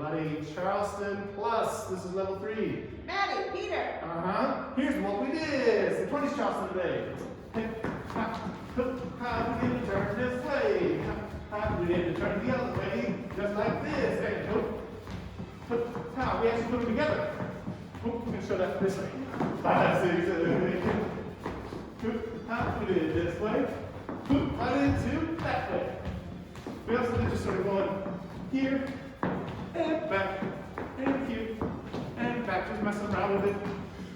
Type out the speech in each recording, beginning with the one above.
everybody. Charleston plus. This is level 3. Maddie, Peter. Here's what we did. It's the 20s Charleston today. How we did to turn this way. How we did to turn the other way. Just like this. And how we actually put them together. We can show that this way. 5, 6, 7, 8. How we did it this way. Right into that way. We also did just sort of going here and back and here and back, just messing around with it.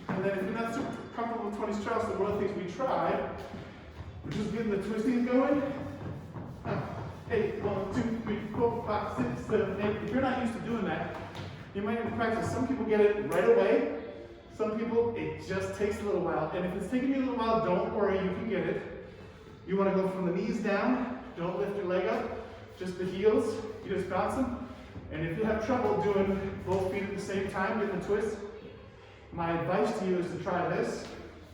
And then if you're not super comfortable with 20s Charleston, one of the things we tried, we're just getting the twisting going. 8, 1, 2, 3, 4, 5, 6, 7, 8. If you're not used to doing that, you might need to practice. Some people get it right away. Some people, it just takes a little while. And if it's taking you a little while, don't worry, you can get it. You want to go from the knees down. Don't lift your leg up. Just the heels. You just bounce them. And if you have trouble doing both feet at the same time, getting the twist, my advice to you is to try this.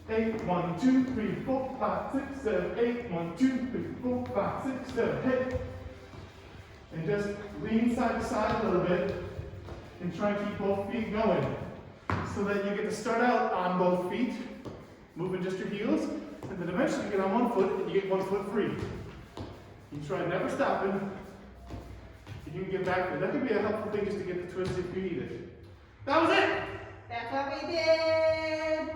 8, 1, 2, 3, 4, 5, 6, 7, 8, 1, 2, 3, 4, 5, 6, 7, 8. And just lean side to side a little bit and try and keep both feet going so that you get to start out on both feet, moving just your heels, and then eventually you get on one foot and you get one foot free. You try never stopping, and you can get back there. That could be a helpful thing just to get the twist if you need it. That was it! That's what we did.